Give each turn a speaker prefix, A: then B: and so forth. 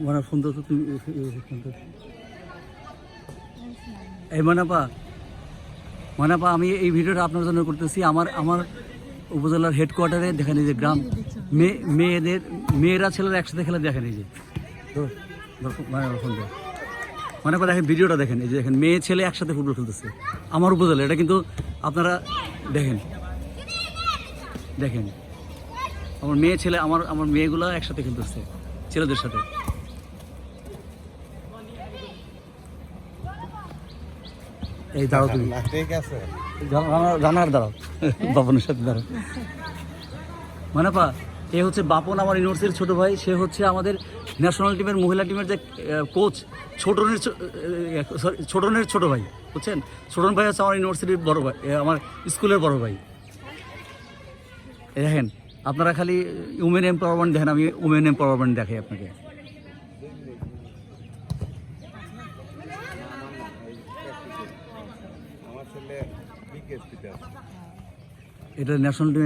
A: মানে ফোন তো তুমি এই মানাপা আমি এই ভিডিওটা আপনার জন্য করতেছি। আমার উপজেলার হেডকোয়ার্টারে দেখেন এই যে গ্রাম মেয়েরা ছেলেরা একসাথে খেলা দেখেন এই যে মানাপা দেখেন ভিডিওটা দেখেন এই যে দেখেন মেয়ে ছেলে একসাথে ফুটবল খেলতেছে আমার উপজেলা। এটা কিন্তু আপনারা দেখেন দেখেন আমার মেয়ে ছেলে আমার মেয়েগুলো একসাথে খেলতেছে ছেলেদের সাথে। এই দাঁড়াও তুমি
B: ঠিক আছে
A: রানার দাঁড়াও বাপনের সাথে দাঁড়াও। মানাপা এ হচ্ছে বাপন আমার ইউনিভার্সিটির ছোট ভাই। সে হচ্ছে আমাদের ন্যাশনাল টিমের মহিলা টিমের যে কোচ ছোটনের ছোট ভাই বুঝছেন। ছোটন ভাই হচ্ছে আমার ইউনিভার্সিটির বড় ভাই, আমার স্কুলের বড় ভাই। দেখেন আপনারা খালি উমেন এম্পাওয়ারমেন্ট দেখেন, আমি উমেন এম্পাওয়ারমেন্ট দেখাই আপনাকে।
B: আমার ছেলে
A: এটা ন্যাশনাল টিম।